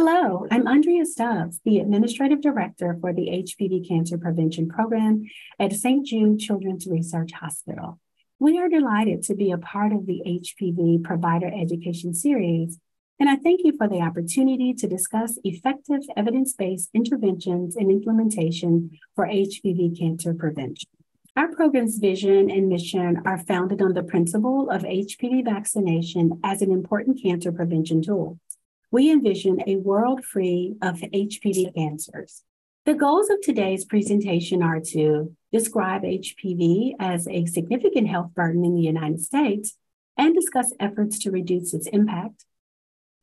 Hello, I'm Andrea Stubbs, the Administrative Director for the HPV Cancer Prevention Program at St. Jude Children's Research Hospital. We are delighted to be a part of the HPV Provider Education Series, and I thank you for the opportunity to discuss effective evidence-based interventions and implementation for HPV cancer prevention. Our program's vision and mission are founded on the principle of HPV vaccination as an important cancer prevention tool. We envision a world free of HPV cancers. The goals of today's presentation are to describe HPV as a significant health burden in the United States and discuss efforts to reduce its impact,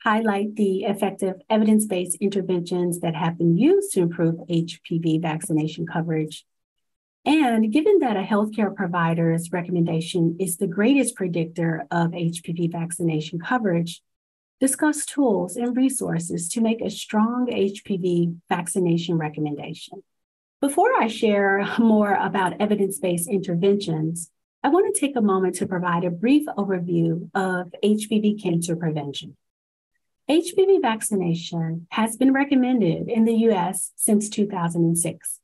highlight the effective evidence-based interventions that have been used to improve HPV vaccination coverage. And given that a healthcare provider's recommendation is the greatest predictor of HPV vaccination coverage, discuss tools and resources to make a strong HPV vaccination recommendation. Before I share more about evidence-based interventions, I want to take a moment to provide a brief overview of HPV cancer prevention. HPV vaccination has been recommended in the US since 2006.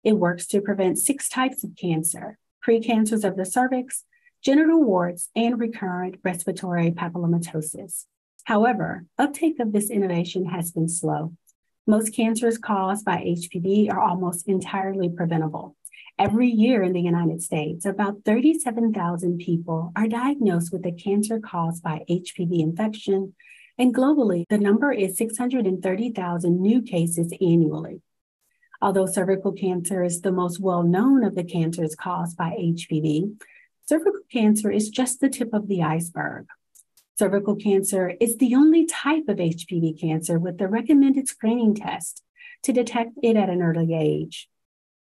It works to prevent 6 types of cancer: precancers of the cervix, genital warts, and recurrent respiratory papillomatosis. However, uptake of this innovation has been slow. Most cancers caused by HPV are almost entirely preventable. Every year in the United States, about 37,000 people are diagnosed with a cancer caused by HPV infection, and globally, the number is 630,000 new cases annually. Although cervical cancer is the most well-known of the cancers caused by HPV, cervical cancer is just the tip of the iceberg. Cervical cancer is the only type of HPV cancer with the recommended screening test to detect it at an early age.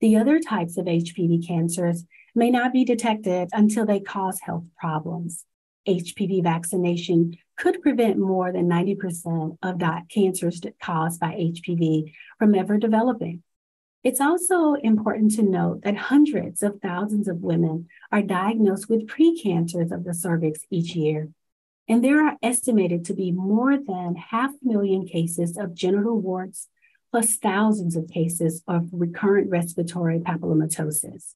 The other types of HPV cancers may not be detected until they cause health problems. HPV vaccination could prevent more than 90% of cancers caused by HPV from ever developing. It's also important to note that hundreds of thousands of women are diagnosed with precancers of the cervix each year. And there are estimated to be more than 500,000 cases of genital warts, plus thousands of cases of recurrent respiratory papillomatosis.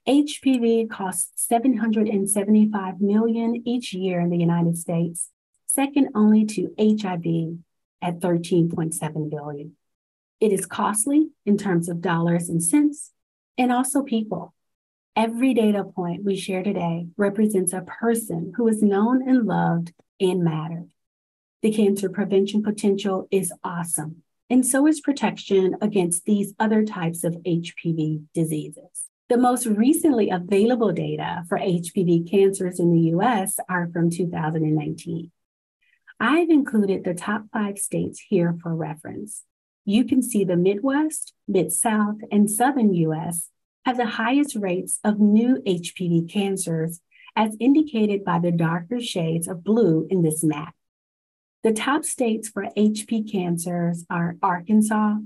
HPV costs $775 million each year in the United States, second only to HIV at $13.7 billion. It is costly in terms of dollars and cents, and also people. Every data point we share today represents a person who is known and loved and mattered. The cancer prevention potential is awesome, and so is protection against these other types of HPV diseases. The most recently available data for HPV cancers in the US are from 2019. I've included the top 5 states here for reference. You can see the Midwest, Mid-South, and Southern US have the highest rates of new HPV cancers, as indicated by the darker shades of blue in this map. The top states for HPV cancers are Arkansas,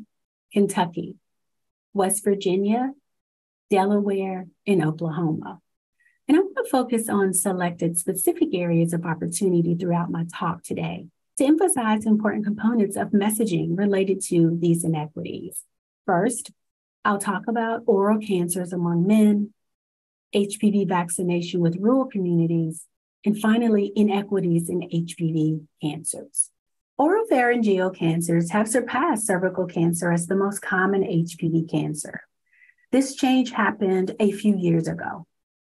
Kentucky, West Virginia, Delaware, and Oklahoma. And I want to focus on selected specific areas of opportunity throughout my talk today to emphasize important components of messaging related to these inequities. First, I'll talk about oral cancers among men, HPV vaccination with rural communities, and finally, inequities in HPV cancers. Oropharyngeal cancers have surpassed cervical cancer as the most common HPV cancer. This change happened a few years ago.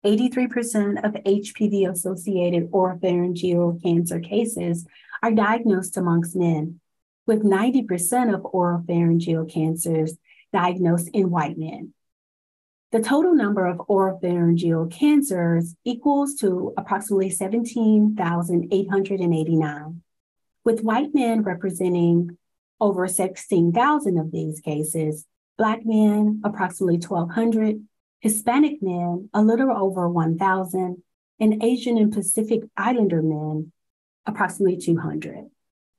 83% of HPV-associated oropharyngeal cancer cases are diagnosed amongst men, with 90% of oropharyngeal cancers diagnosed in white men. The total number of oropharyngeal cancers equals to approximately 17,889, with white men representing over 16,000 of these cases, Black men approximately 1,200, Hispanic men a little over 1,000, and Asian and Pacific Islander men approximately 200.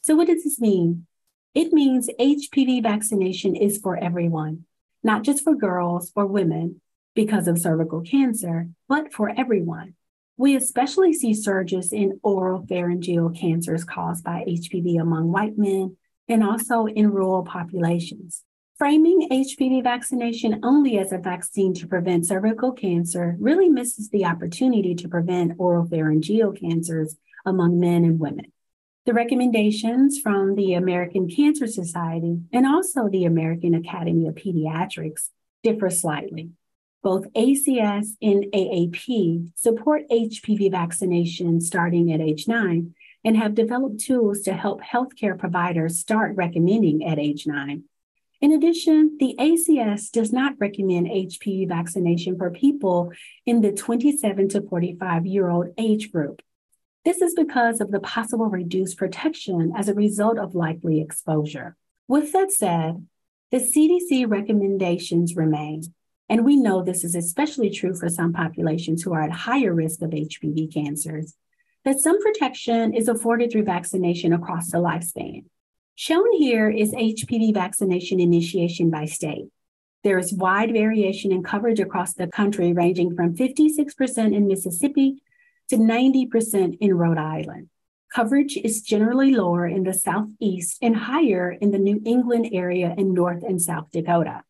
So what does this mean? It means HPV vaccination is for everyone, not just for girls or women because of cervical cancer, but for everyone. We especially see surges in oropharyngeal cancers caused by HPV among white men and also in rural populations. Framing HPV vaccination only as a vaccine to prevent cervical cancer really misses the opportunity to prevent oropharyngeal cancers among men and women. The recommendations from the American Cancer Society and also the American Academy of Pediatrics differ slightly. Both ACS and AAP support HPV vaccination starting at age 9 and have developed tools to help healthcare providers start recommending at age 9. In addition, the ACS does not recommend HPV vaccination for people in the 27 to 45-year-old age group. This is because of the possible reduced protection as a result of likely exposure. With that said, the CDC recommendations remain, and we know this is especially true for some populations who are at higher risk of HPV cancers, that some protection is afforded through vaccination across the lifespan. Shown here is HPV vaccination initiation by state. There is wide variation in coverage across the country, ranging from 56% in Mississippi to 90% in Rhode Island. Coverage is generally lower in the Southeast and higher in the New England area in North and South Dakota.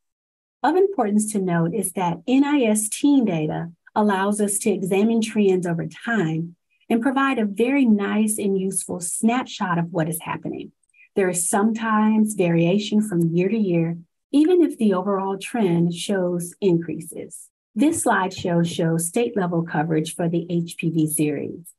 Of importance to note is that NIS teen data allows us to examine trends over time and provide a very nice and useful snapshot of what is happening. There is sometimes variation from year to year, even if the overall trend shows increases. This slideshow shows state-level coverage for the HPV series.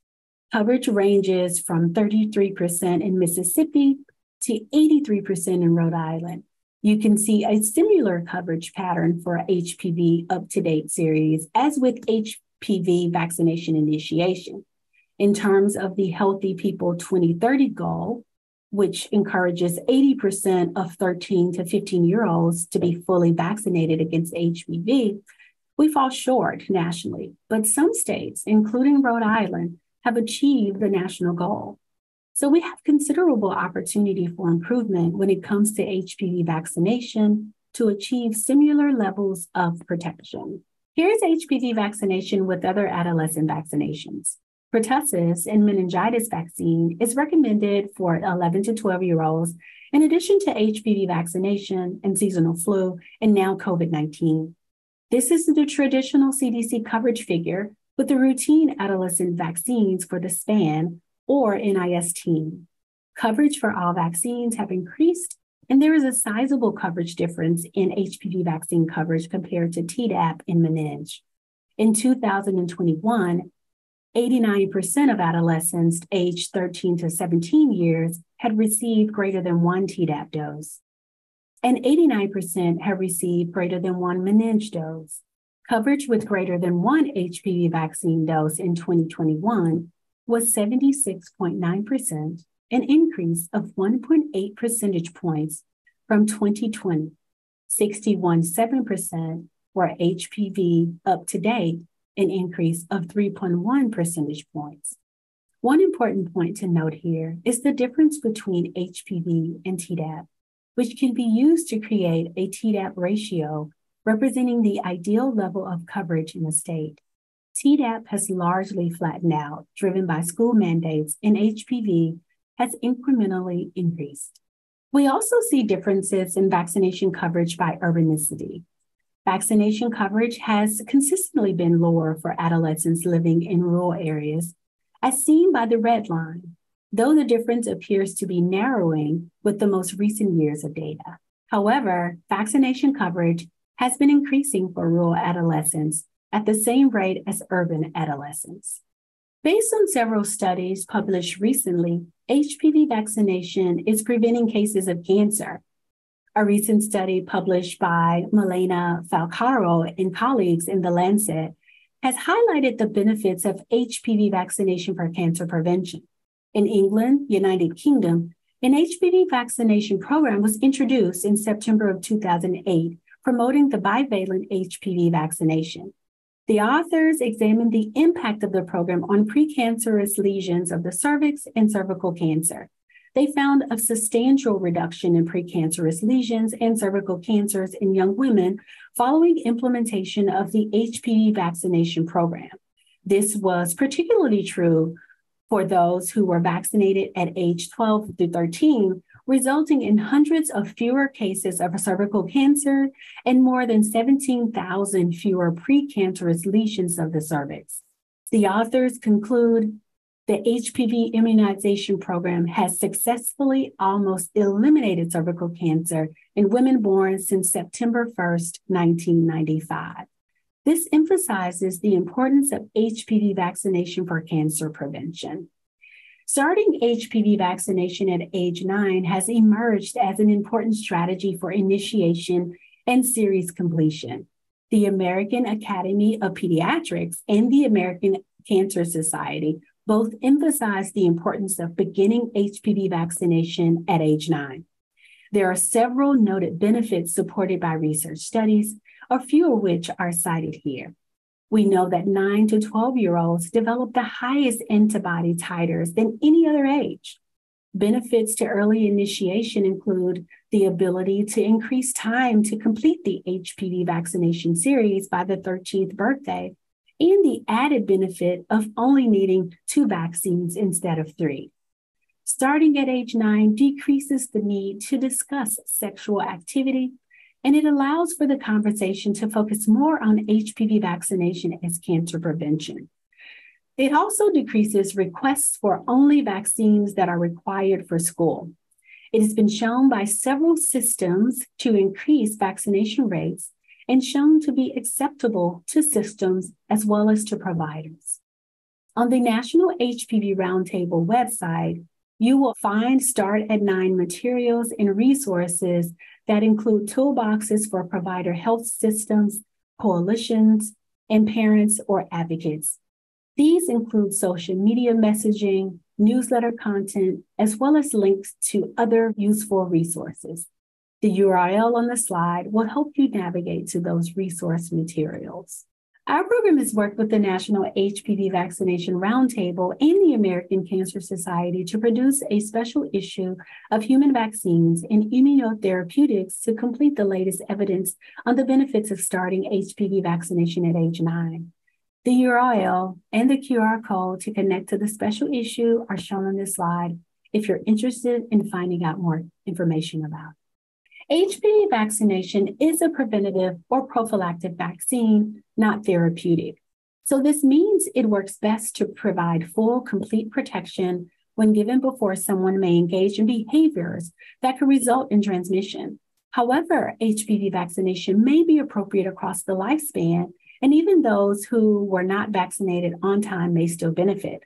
Coverage ranges from 33% in Mississippi to 83% in Rhode Island. You can see a similar coverage pattern for HPV up-to-date series as with HPV vaccination initiation. In terms of the Healthy People 2030 goal, which encourages 80% of 13 to 15-year-olds to be fully vaccinated against HPV, we fall short nationally, but some states, including Rhode Island, have achieved the national goal. So we have considerable opportunity for improvement when it comes to HPV vaccination to achieve similar levels of protection. Here's HPV vaccination with other adolescent vaccinations. Pertussis and meningitis vaccine is recommended for 11 to 12-year-olds, in addition to HPV vaccination and seasonal flu, and now COVID-19. This is the traditional CDC coverage figure with the routine adolescent vaccines for the SPAN or NIS teen. Coverage for all vaccines have increased, and there is a sizable coverage difference in HPV vaccine coverage compared to Tdap and meninge. In 2021, 89% of adolescents aged 13 to 17 years had received greater than one Tdap dose, and 89% have received greater than one meninge dose. Coverage with greater than one HPV vaccine dose in 2021 was 76.9%, an increase of 1.8 percentage points from 2020. 61.7% were HPV up to date, an increase of 3.1 percentage points. One important point to note here is the difference between HPV and Tdap, which can be used to create a Tdap ratio representing the ideal level of coverage in a state. Tdap has largely flattened out, driven by school mandates, and HPV has incrementally increased. We also see differences in vaccination coverage by urbanicity. Vaccination coverage has consistently been lower for adolescents living in rural areas, as seen by the red line, though the difference appears to be narrowing with the most recent years of data. However, vaccination coverage has been increasing for rural adolescents at the same rate as urban adolescents. Based on several studies published recently, HPV vaccination is preventing cases of cancer. A recent study published by Milena Falcaro and colleagues in The Lancet has highlighted the benefits of HPV vaccination for cancer prevention. In England, United Kingdom, an HPV vaccination program was introduced in September of 2008, promoting the bivalent HPV vaccination. The authors examined the impact of the program on precancerous lesions of the cervix and cervical cancer. They found a substantial reduction in precancerous lesions and cervical cancers in young women following implementation of the HPV vaccination program. This was particularly true for those who were vaccinated at age 12 through 13, resulting in hundreds of fewer cases of cervical cancer and more than 17,000 fewer precancerous lesions of the cervix. The authors conclude the HPV immunization program has successfully almost eliminated cervical cancer in women born since September 1st, 1995. This emphasizes the importance of HPV vaccination for cancer prevention. Starting HPV vaccination at age 9 has emerged as an important strategy for initiation and series completion. The American Academy of Pediatrics and the American Cancer Society both emphasize the importance of beginning HPV vaccination at age 9. There are several noted benefits supported by research studies, a few of which are cited here. We know that 9 to 12-year-olds develop the highest antibody titers than any other age. Benefits to early initiation include the ability to increase time to complete the HPV vaccination series by the 13th birthday, and the added benefit of only needing 2 vaccines instead of 3. Starting at age 9 decreases the need to discuss sexual activity, and it allows for the conversation to focus more on HPV vaccination as cancer prevention. It also decreases requests for only vaccines that are required for school. It has been shown by several systems to increase vaccination rates and shown to be acceptable to systems as well as to providers. On the National HPV Roundtable website, you will find Start at 9 materials and resources that include toolboxes for provider health systems, coalitions, and parents or advocates. These include social media messaging, newsletter content, as well as links to other useful resources. The URL on the slide will help you navigate to those resource materials. Our program has worked with the National HPV Vaccination Roundtable and the American Cancer Society to produce a special issue of human vaccines and immunotherapeutics to complete the latest evidence on the benefits of starting HPV vaccination at age 9. The URL and the QR code to connect to the special issue are shown on this slide if you're interested in finding out more information about it. HPV vaccination is a preventative or prophylactic vaccine, not therapeutic. So this means it works best to provide full, complete protection when given before someone may engage in behaviors that could result in transmission. However, HPV vaccination may be appropriate across the lifespan, and even those who were not vaccinated on time may still benefit.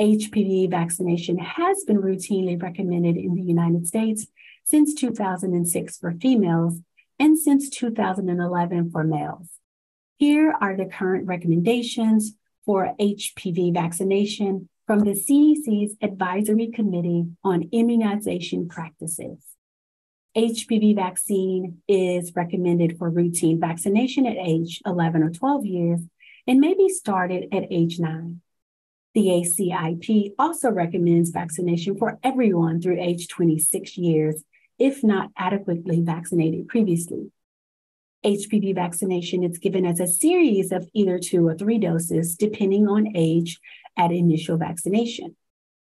HPV vaccination has been routinely recommended in the United States since 2006 for females and since 2011 for males. Here are the current recommendations for HPV vaccination from the CDC's Advisory Committee on Immunization Practices. HPV vaccine is recommended for routine vaccination at age 11 or 12 years and may be started at age 9. The ACIP also recommends vaccination for everyone through age 26 years, if not adequately vaccinated previously. HPV vaccination is given as a series of either 2 or 3 doses, depending on age at initial vaccination.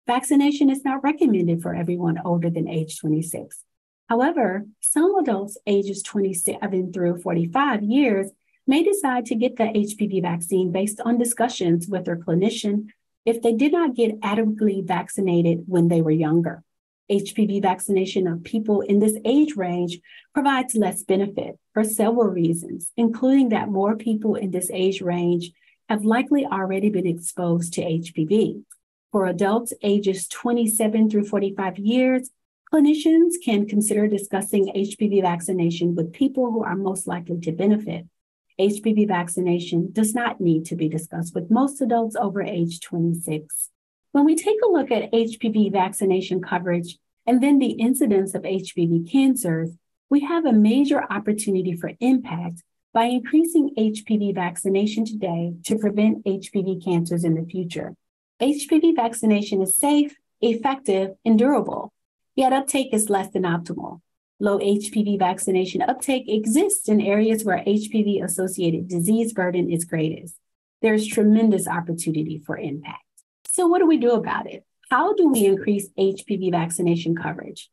Vaccination is not recommended for everyone older than age 26. However, some adults ages 27 through 45 years may decide to get the HPV vaccine based on discussions with their clinician if they did not get adequately vaccinated when they were younger. HPV vaccination of people in this age range provides less benefit for several reasons, including that more people in this age range have likely already been exposed to HPV. For adults ages 27 through 45 years, clinicians can consider discussing HPV vaccination with people who are most likely to benefit. HPV vaccination does not need to be discussed with most adults over age 26. When we take a look at HPV vaccination coverage and then the incidence of HPV cancers, we have a major opportunity for impact by increasing HPV vaccination today to prevent HPV cancers in the future. HPV vaccination is safe, effective, and durable, yet uptake is less than optimal. Low HPV vaccination uptake exists in areas where HPV-associated disease burden is greatest. There's tremendous opportunity for impact. So what do we do about it? How do we increase HPV vaccination coverage?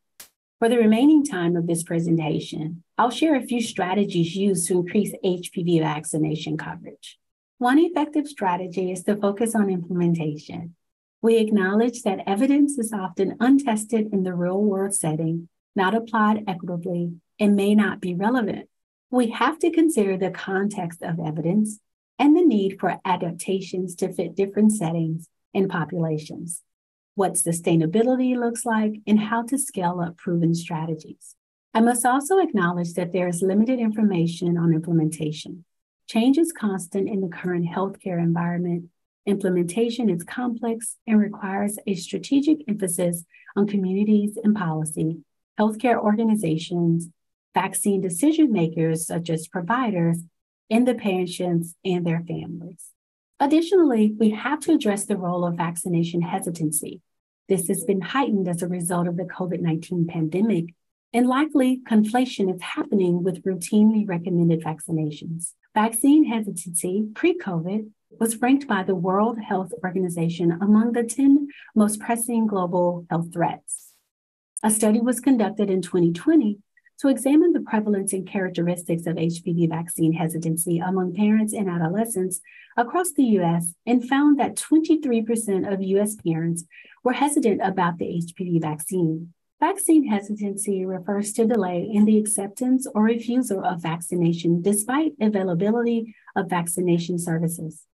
For the remaining time of this presentation, I'll share a few strategies used to increase HPV vaccination coverage. One effective strategy is to focus on implementation. We acknowledge that evidence is often untested in the real-world setting, not applied equitably, and may not be relevant. We have to consider the context of evidence and the need for adaptations to fit different settings and populations, what sustainability looks like, and how to scale up proven strategies. I must also acknowledge that there is limited information on implementation. Change is constant in the current healthcare environment. Implementation is complex and requires a strategic emphasis on communities and policy, healthcare organizations, vaccine decision makers such as providers, and the patients and their families. Additionally, we have to address the role of vaccination hesitancy. This has been heightened as a result of the COVID-19 pandemic, and likely conflation is happening with routinely recommended vaccinations. Vaccine hesitancy pre-COVID was ranked by the World Health Organization among the 10 most pressing global health threats. A study was conducted in 2020 to examine the prevalence and characteristics of HPV vaccine hesitancy among parents and adolescents across the U.S. and found that 23% of U.S. parents were hesitant about the HPV vaccine. Vaccine hesitancy refers to delay in the acceptance or refusal of vaccination despite availability of vaccination services.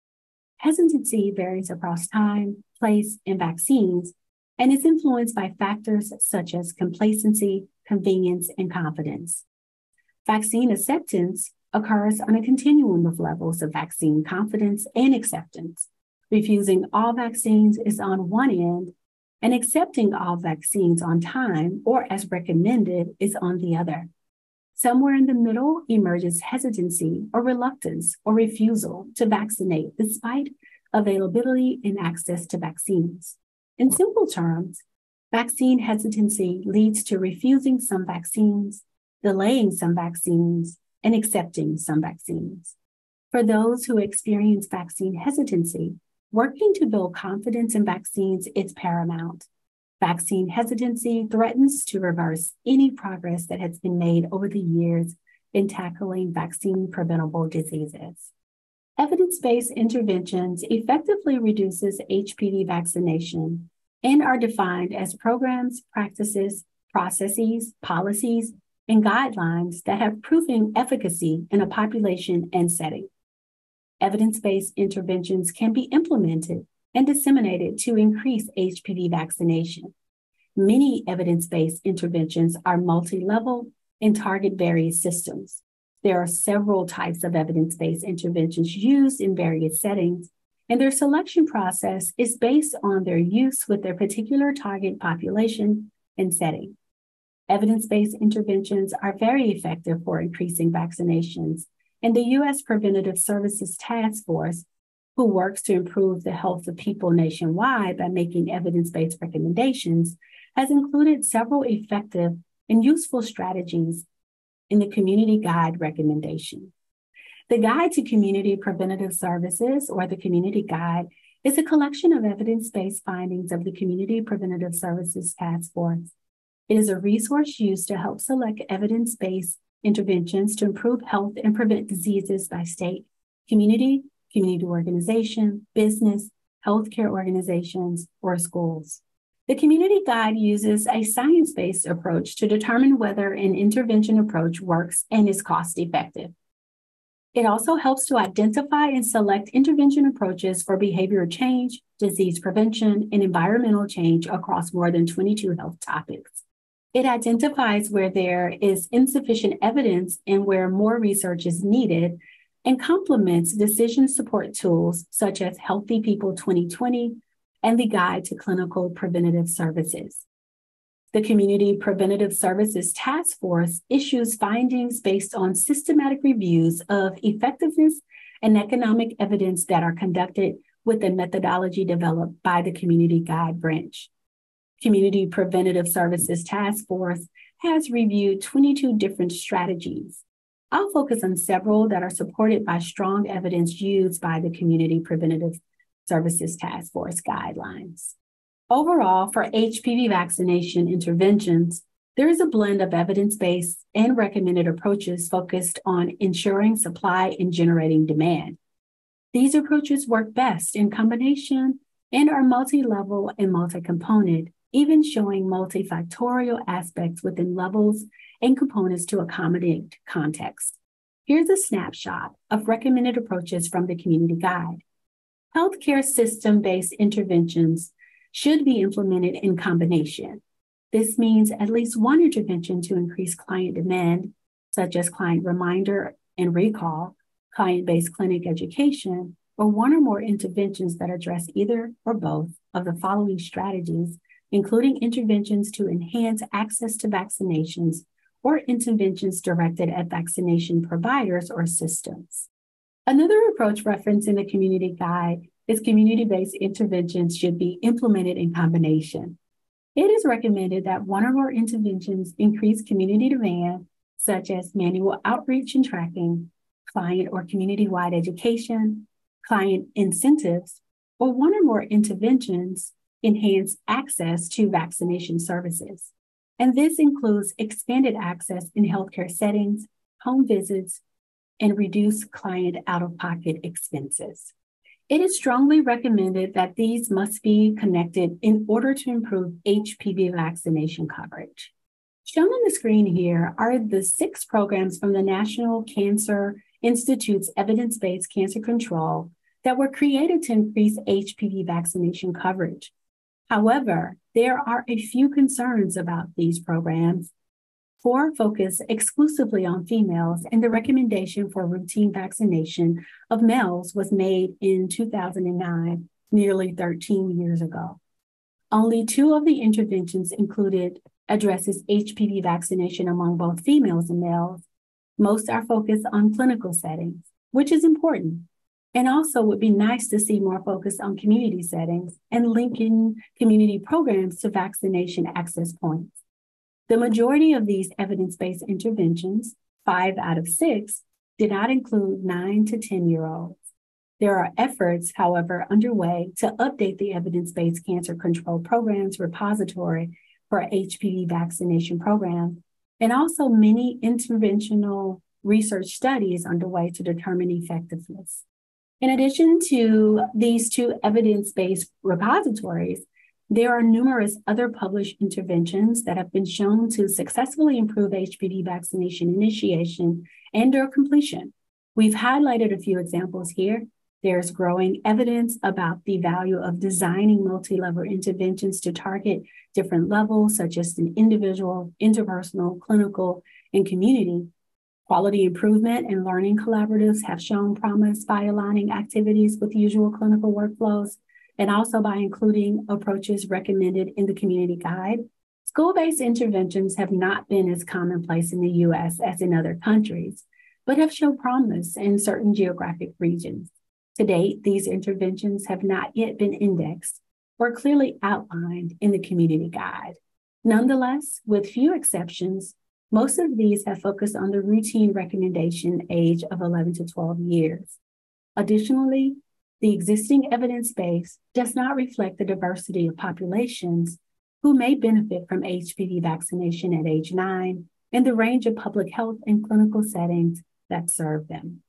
Hesitancy varies across time, place, and vaccines, and is influenced by factors such as complacency, convenience, and confidence. Vaccine acceptance occurs on a continuum of levels of vaccine confidence and acceptance. Refusing all vaccines is on one end, and accepting all vaccines on time or as recommended is on the other. Somewhere in the middle emerges hesitancy or reluctance or refusal to vaccinate despite availability and access to vaccines. In simple terms, vaccine hesitancy leads to refusing some vaccines, delaying some vaccines, and accepting some vaccines. For those who experience vaccine hesitancy, working to build confidence in vaccines is paramount. Vaccine hesitancy threatens to reverse any progress that has been made over the years in tackling vaccine-preventable diseases. Evidence-based interventions effectively reduces HPV vaccination and are defined as programs, practices, processes, policies, and guidelines that have proven efficacy in a population and setting. Evidence-based interventions can be implemented and disseminated to increase HPV vaccination. Many evidence-based interventions are multi-level and target various systems. There are several types of evidence-based interventions used in various settings, and their selection process is based on their use with their particular target population and setting. Evidence-based interventions are very effective for increasing vaccinations, and the U.S. Preventative Services Task Force, who works to improve the health of people nationwide by making evidence-based recommendations, has included several effective and useful strategies in the Community Guide recommendation. The Guide to Community Preventative Services, or the Community Guide, is a collection of evidence-based findings of the Community Preventative Services Task Force. It is a resource used to help select evidence-based interventions to improve health and prevent diseases by state, community organization, business, healthcare organizations, or schools. The Community Guide uses a science-based approach to determine whether an intervention approach works and is cost-effective. It also helps to identify and select intervention approaches for behavioral change, disease prevention, and environmental change across more than 22 health topics. It identifies where there is insufficient evidence and where more research is needed, and complements decision support tools such as Healthy People 2020 and the Guide to Clinical Preventative Services. The Community Preventative Services Task Force issues findings based on systematic reviews of effectiveness and economic evidence that are conducted with a methodology developed by the Community Guide branch. Community Preventative Services Task Force has reviewed 22 different strategies. I'll focus on several that are supported by strong evidence used by the Community Preventative Services Task Force guidelines. Overall, for HPV vaccination interventions, There is a blend of evidence-based and recommended approaches focused on ensuring supply and generating demand. These approaches work best in combination and are multi-level and multi-component, even showing multifactorial aspects within levels and components to accommodate context. Here's a snapshot of recommended approaches from the Community Guide. Healthcare system-based interventions should be implemented in combination. This means at least one intervention to increase client demand, such as client reminder and recall, client-based clinic education, or one or more interventions that address either or both of the following strategies, including interventions to enhance access to vaccinations or interventions directed at vaccination providers or systems. Another approach referenced in the Community Guide is community-based interventions should be implemented in combination. It is recommended that one or more interventions increase community demand, such as manual outreach and tracking, client or community-wide education, client incentives, or one or more interventions enhance access to vaccination services. And this includes expanded access in healthcare settings, home visits, and reduced client out-of-pocket expenses. It is strongly recommended that these must be connected in order to improve HPV vaccination coverage. Shown on the screen here are the 6 programs from the National Cancer Institute's evidence-based cancer control that were created to increase HPV vaccination coverage. However, there are a few concerns about these programs. 4 focus exclusively on females, and the recommendation for routine vaccination of males was made in 2009, nearly 13 years ago. Only 2 of the interventions included addresses HPV vaccination among both females and males. Most are focused on clinical settings, which is important, and also would be nice to see more focus on community settings and linking community programs to vaccination access points. The majority of these evidence-based interventions, 5 out of 6, did not include 9 to 10-year-olds. There are efforts, however, underway to update the evidence-based cancer control programs repository for HPV vaccination programs, and also many interventional research studies underway to determine effectiveness. In addition to these 2 evidence-based repositories, there are numerous other published interventions that have been shown to successfully improve HPV vaccination initiation and/or completion. We've highlighted a few examples here. There's growing evidence about the value of designing multi-level interventions to target different levels, such as an individual, interpersonal, clinical, and community. Quality improvement and learning collaboratives have shown promise by aligning activities with usual clinical workflows, and also by including approaches recommended in the Community Guide. School-based interventions have not been as commonplace in the U.S. as in other countries, but have shown promise in certain geographic regions. To date, these interventions have not yet been indexed or clearly outlined in the Community Guide. Nonetheless, with few exceptions, most of these have focused on the routine recommendation age of 11 to 12 years. Additionally, the existing evidence base does not reflect the diversity of populations who may benefit from HPV vaccination at age 9 and the range of public health and clinical settings that serve them.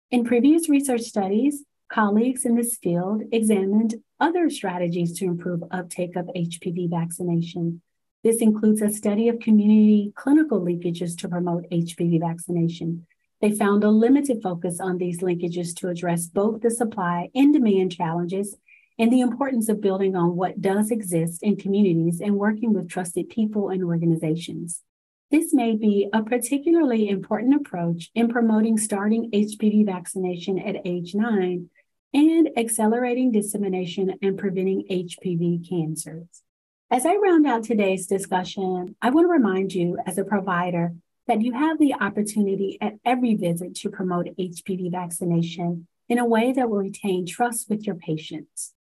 In previous research studies, colleagues in this field examined other strategies to improve uptake of HPV vaccination. This includes a study of community clinical linkages to promote HPV vaccination. They found a limited focus on these linkages to address both the supply and demand challenges and the importance of building on what does exist in communities and working with trusted people and organizations. This may be a particularly important approach in promoting starting HPV vaccination at age 9 and accelerating dissemination and preventing HPV cancers. As I round out today's discussion, I want to remind you as a provider that you have the opportunity at every visit to promote HPV vaccination in a way that will retain trust with your patients.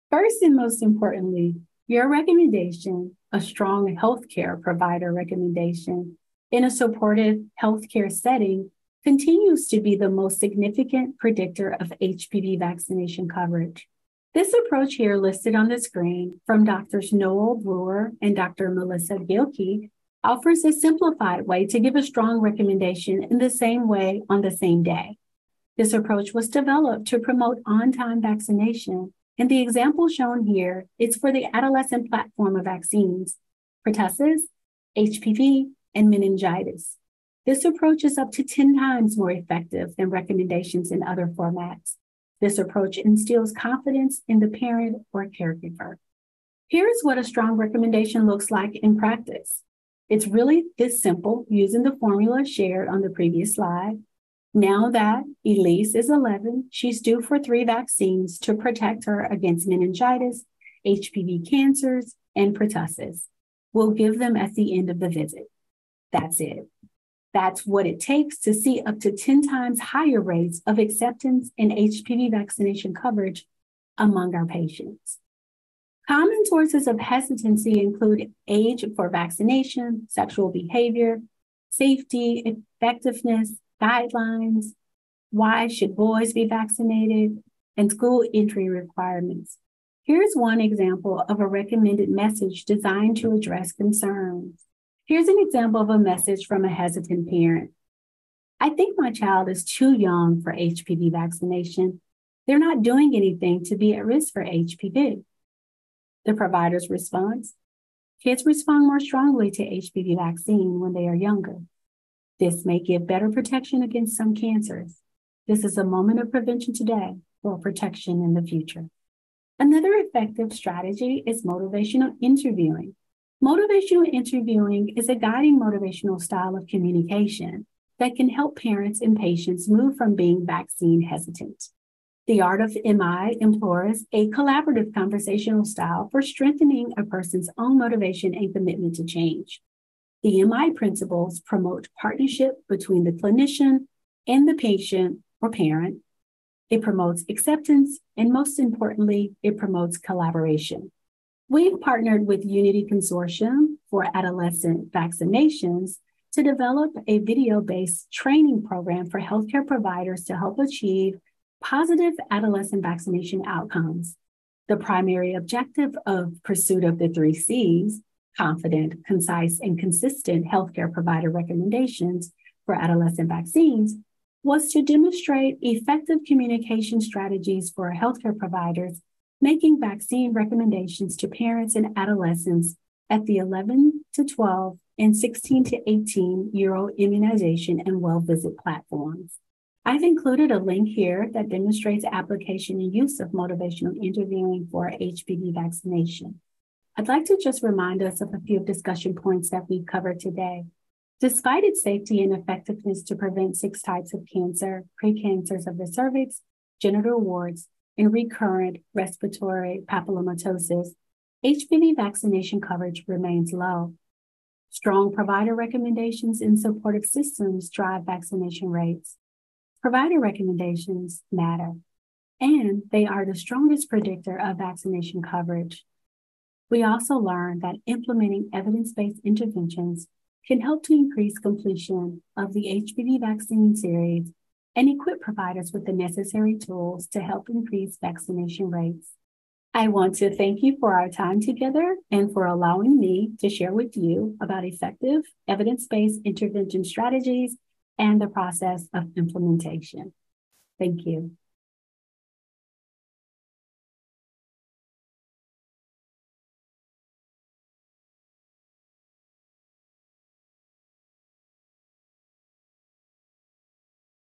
First and most importantly, your recommendation, a strong healthcare provider recommendation in a supportive healthcare setting, continues to be the most significant predictor of HPV vaccination coverage. This approach here listed on the screen from Drs. Noel Brewer and Dr. Melissa Gilkey offers a simplified way to give a strong recommendation in the same way on the same day. This approach was developed to promote on-time vaccination, and the example shown here is for the adolescent platform of vaccines, pertussis, HPV, and meningitis. This approach is up to 10 times more effective than recommendations in other formats. This approach instills confidence in the parent or caregiver. Here's what a strong recommendation looks like in practice. It's really this simple using the formula shared on the previous slide. Now that Elise is 11, she's due for 3 vaccines to protect her against meningitis, HPV cancers, and pertussis. We'll give them at the end of the visit. That's it. That's what it takes to see up to 10 times higher rates of acceptance and HPV vaccination coverage among our patients. Common sources of hesitancy include age for vaccination, sexual behavior, safety, effectiveness, guidelines, why should boys be vaccinated, and school entry requirements. Here's one example of a recommended message designed to address concerns. Here's an example of a message from a hesitant parent. I think my child is too young for HPV vaccination. They're not doing anything to be at risk for HPV. The provider's response: kids respond more strongly to HPV vaccine when they are younger. This may give better protection against some cancers. This is a moment of prevention today for protection in the future. Another effective strategy is motivational interviewing. Motivational interviewing is a guiding motivational style of communication that can help parents and patients move from being vaccine hesitant. The art of MI employs a collaborative conversational style for strengthening a person's own motivation and commitment to change. The MI principles promote partnership between the clinician and the patient or parent. It promotes acceptance, and most importantly, it promotes collaboration. We've partnered with Unity Consortium for Adolescent Vaccinations to develop a video-based training program for healthcare providers to help achieve positive adolescent vaccination outcomes. The primary objective of pursuit of the 3 C's, confident, concise, and consistent healthcare provider recommendations for adolescent vaccines, was to demonstrate effective communication strategies for healthcare providers making vaccine recommendations to parents and adolescents at the 11 to 12 and 16 to 18-year-old immunization and well visit platforms. I've included a link here that demonstrates application and use of motivational interviewing for HPV vaccination. I'd like to just remind us of a few discussion points that we've covered today. Despite its safety and effectiveness to prevent 6 types of cancer, precancers of the cervix, genital warts, and recurrent respiratory papillomatosis, HPV vaccination coverage remains low. Strong provider recommendations and supportive systems drive vaccination rates. Provider recommendations matter, and they are the strongest predictor of vaccination coverage. We also learned that implementing evidence-based interventions can help to increase completion of the HPV vaccine series and equip providers with the necessary tools to help increase vaccination rates. I want to thank you for our time together and for allowing me to share with you about effective evidence-based intervention strategies and the process of implementation. Thank you.